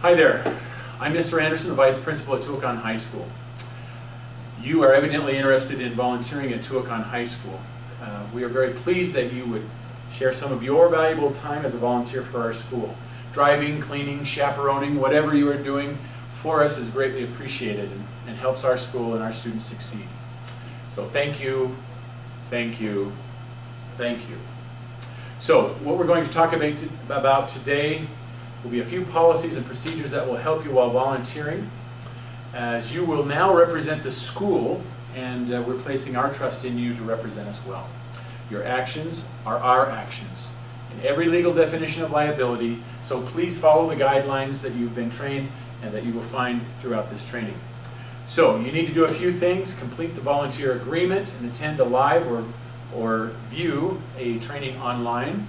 Hi there, I'm Mr. Anderson, the Vice Principal at Tuacahn High School. You are evidently interested in volunteering at Tuacahn High School. We are very pleased that you would share some of your valuable time as a volunteer for our school. Driving, cleaning, chaperoning, whatever you are doing for us is greatly appreciated and helps our school and our students succeed. So thank you, thank you, thank you. So what we're going to talk about today will be a few policies and procedures that will help you while volunteering, as you will now represent the school, and we're placing our trust in you to represent us well. Your actions are our actions in every legal definition of liability, so please follow the guidelines that you've been trained and that you will find throughout this training. So you need to do a few things: complete the volunteer agreement and attend a live or view a training online.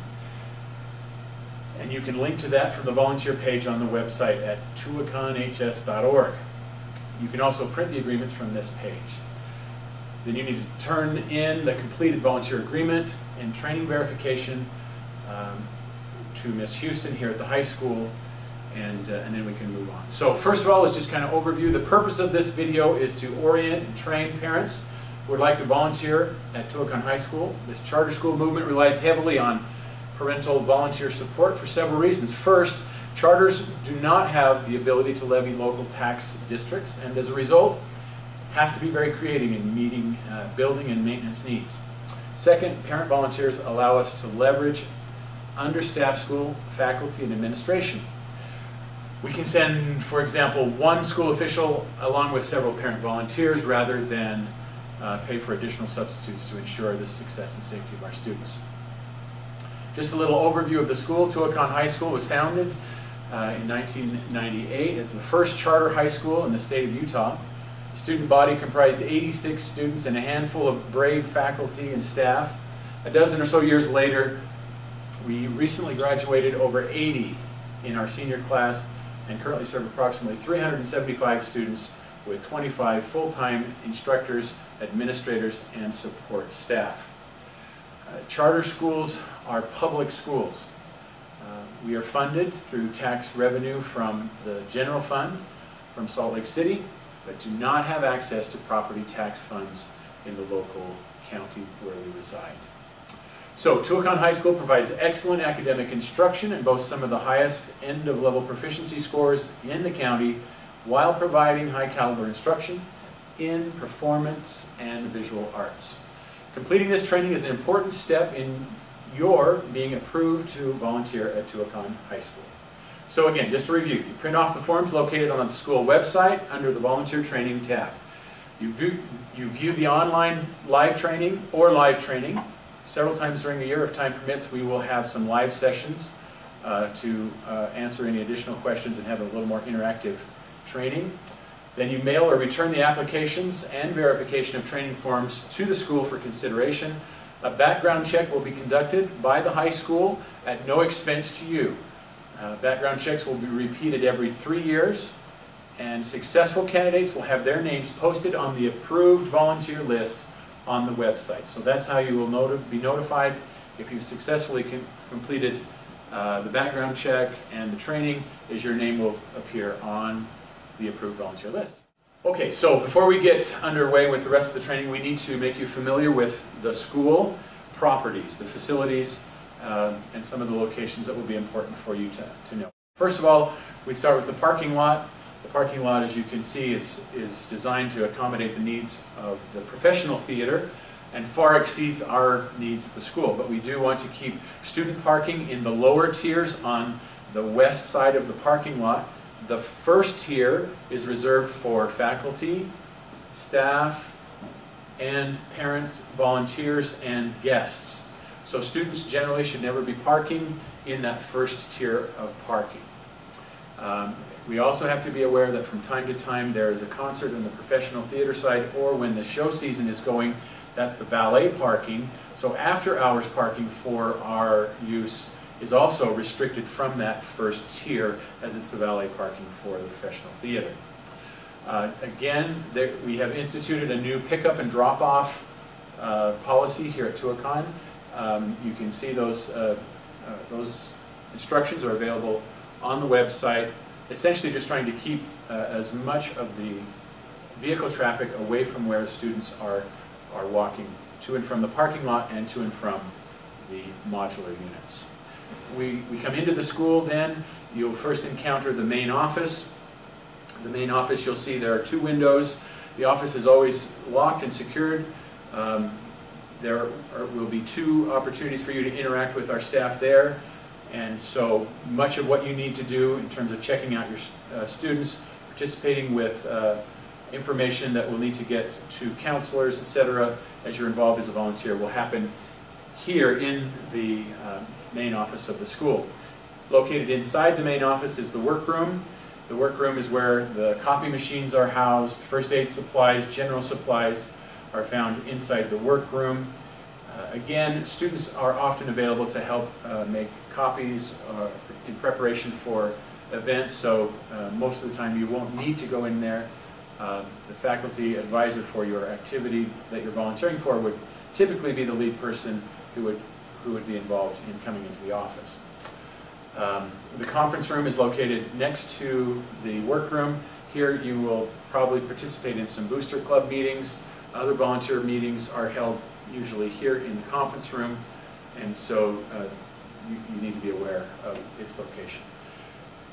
And you can link to that from the volunteer page on the website at tuacahnhs.org. You can also print the agreements from this page. Then you need to turn in the completed volunteer agreement and training verification to Ms. Houston here at the high school, and then we can move on. So first of all, let's just kind of overview. The purpose of this video is to orient and train parents who would like to volunteer at Tuacahn High School. This charter school movement relies heavily on parental volunteer support for several reasons. First, charters do not have the ability to levy local tax districts, and as a result have to be very creative in meeting building and maintenance needs. Second, parent volunteers allow us to leverage understaffed school faculty and administration. We can send, for example, one school official along with several parent volunteers rather than pay for additional substitutes to ensure the success and safety of our students. Just a little overview of the school. Tuacahn High School was founded in 1998 as the first charter high school in the state of Utah. The student body comprised 86 students and a handful of brave faculty and staff. A dozen or so years later, we recently graduated over 80 in our senior class and currently serve approximately 375 students with 25 full-time instructors, administrators, and support staff. Charter schools are public schools. We are funded through tax revenue from the general fund from Salt Lake City, but do not have access to property tax funds in the local county where we reside. So Tuacahn High School provides excellent academic instruction and boasts some of the highest end-of-level proficiency scores in the county, while providing high-caliber instruction in performance and visual arts. Completing this training is an important step in your being approved to volunteer at Tuacahn High School. So again, just to review, you print off the forms located on the school website under the Volunteer Training tab. You view the online live training or live training. Several times during the year, if time permits, we will have some live sessions to answer any additional questions and have a little more interactive training. Then you mail or return the applications and verification of training forms to the school for consideration. A background check will be conducted by the high school at no expense to you. Background checks will be repeated every 3 years, and successful candidates will have their names posted on the approved volunteer list on the website. So that's how you will be notified if you've successfully completed the background check and the training, as your name will appear on the approved volunteer list. Okay, so before we get underway with the rest of the training, we need to make you familiar with the school properties, the facilities, and some of the locations that will be important for you to know. First of all, we start with the parking lot. The parking lot, as you can see, is designed to accommodate the needs of the professional theater and far exceeds our needs at the school. But we do want to keep student parking in the lower tiers on the west side of the parking lot. The first tier is reserved for faculty, staff, and parents, volunteers, and guests. So students generally should never be parking in that first tier of parking. We also have to be aware that from time to time there is a concert on the professional theater side, or when the show season is going, that's the valet parking. So after hours parking for our use is also restricted from that first tier, as it's the valet parking for the professional theater. Again, we have instituted a new pickup and drop-off policy here at Tuacahn. You can see those instructions are available on the website. essentially just trying to keep as much of the vehicle traffic away from where students are walking to and from the parking lot and to and from the modular units. We come into the school then. You'll first encounter the main office. The main office, you'll see there are 2 windows. The office is always locked and secured. There will be 2 opportunities for you to interact with our staff there. And so much of what you need to do in terms of checking out your students, participating with information that will need to get to counselors, etc., as you're involved as a volunteer, will happen here in the main office of the school. Located inside the main office is the workroom. The workroom is where the copy machines are housed. First aid supplies, general supplies are found inside the workroom. Again, students are often available to help make copies in preparation for events, so most of the time you won't need to go in there. The faculty advisor for your activity that you're volunteering for would typically be the lead person who would be involved in coming into the office. The conference room is located next to the workroom. Here you will probably participate in some booster club meetings. Other volunteer meetings are held usually here in the conference room, and so you need to be aware of its location.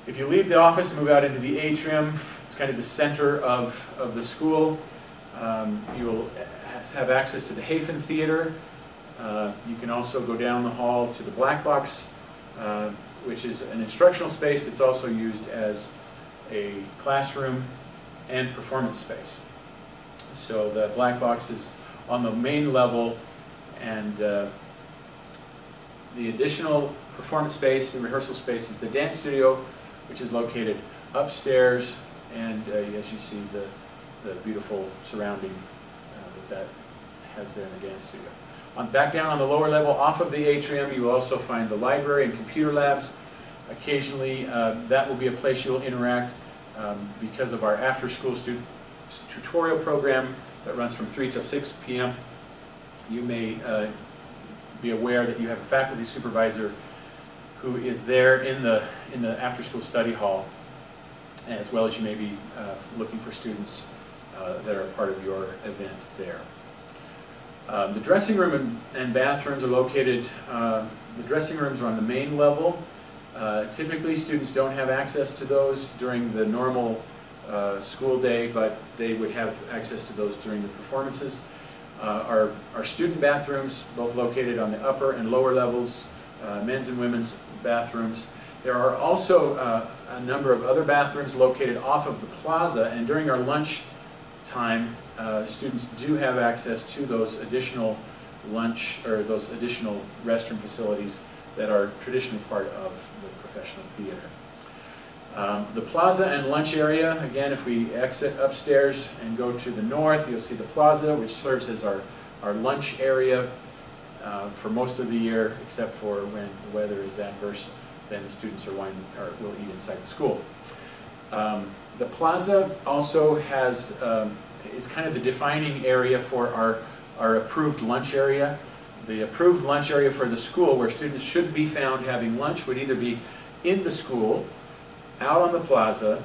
If you leave the office and move out into the atrium, it's kind of the center of the school. You will have access to the Hafen Theater. You can also go down the hall to the Black Box, which is an instructional space that's also used as a classroom and performance space. So the Black Box is on the main level, and the additional performance space and rehearsal space is the dance studio, which is located upstairs, and as you see the beautiful surrounding that has there in the dance studio. Back down on the lower level, off of the atrium, you will also find the library and computer labs. Occasionally, that will be a place you will interact because of our after-school student tutorial program that runs from 3 to 6 p.m. You may be aware that you have a faculty supervisor who is there in the after-school study hall, as well as you may be looking for students that are part of your event there. The dressing room and bathrooms are located, the dressing rooms are on the main level. Typically students don't have access to those during the normal school day, but they would have access to those during the performances. Our student bathrooms, both located on the upper and lower levels, men's and women's bathrooms. There are also a number of other bathrooms located off of the plaza, and during our lunch time, students do have access to those additional lunch or those additional restroom facilities that are traditionally part of the professional theater. The plaza and lunch area, again, if we exit upstairs and go to the north, you'll see the plaza, which serves as our lunch area for most of the year, except for when the weather is adverse, then the students will eat inside the school. The plaza also has, is kind of the defining area for our approved lunch area. The approved lunch area for the school, where students should be found having lunch, would either be in the school, out on the plaza.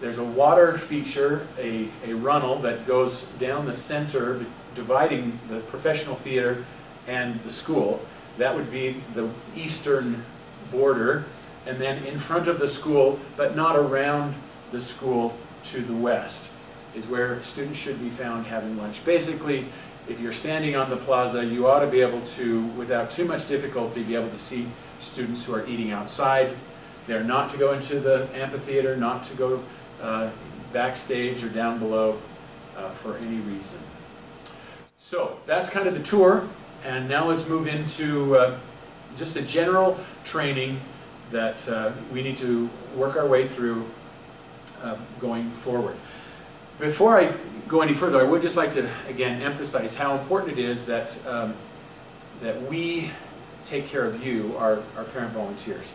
There's a water feature, a runnel that goes down the center, dividing the professional theater and the school. That would be the eastern border, and then in front of the school, but not around the school to the west, is where students should be found having lunch. Basically, if you're standing on the plaza, you ought to be able to, without too much difficulty, be able to see students who are eating outside. They're not to go into the amphitheater, not to go backstage or down below for any reason. So that's kind of the tour, and now let's move into just the general training that we need to work our way through going forward. Before I go any further, I would just like to again emphasize how important it is that that we take care of you, our parent volunteers.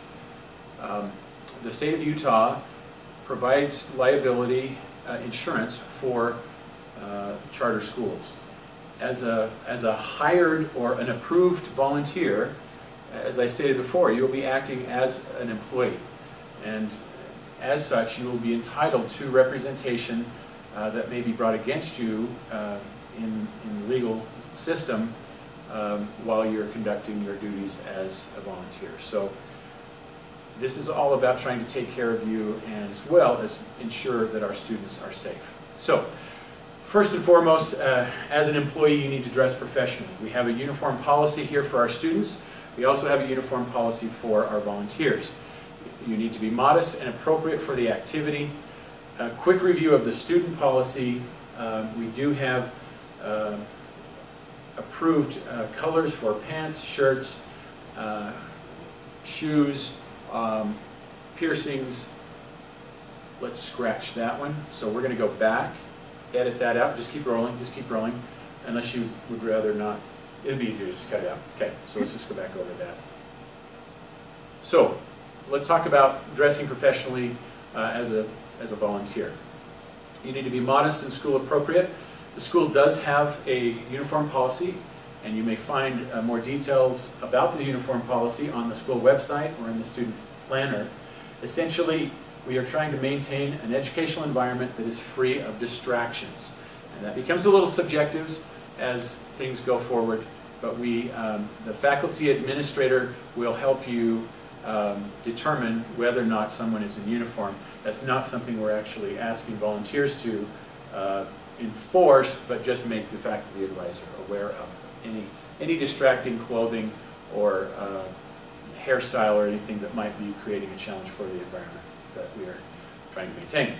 The state of Utah provides liability insurance for charter schools. As a hired or an approved volunteer, as I stated before, you'll be acting as an employee. And as such, you will be entitled to representation that may be brought against you in the legal system while you're conducting your duties as a volunteer. So this is all about trying to take care of you and as well as ensure that our students are safe. So first and foremost, as an employee, you need to dress professionally. We have a uniform policy here for our students. We also have a uniform policy for our volunteers. You need to be modest and appropriate for the activity. A quick review of the student policy. We do have approved colors for pants, shirts, shoes, piercings. Let's scratch that one. So we're going to go back, edit that out. Just keep rolling, unless you would rather not. It'd be easier to just cut it out. Okay, so let's just go back over that. So let's talk about dressing professionally as a volunteer. You need to be modest and school appropriate. The school does have a uniform policy, and you may find more details about the uniform policy on the school website or in the student planner. Essentially, we are trying to maintain an educational environment that is free of distractions. And that becomes a little subjective as things go forward, but the faculty administrator will help you determine whether or not someone is in uniform. That's not something we're actually asking volunteers to enforce, but just make the faculty advisor aware of any distracting clothing or hairstyle or anything that might be creating a challenge for the environment that we are trying to maintain.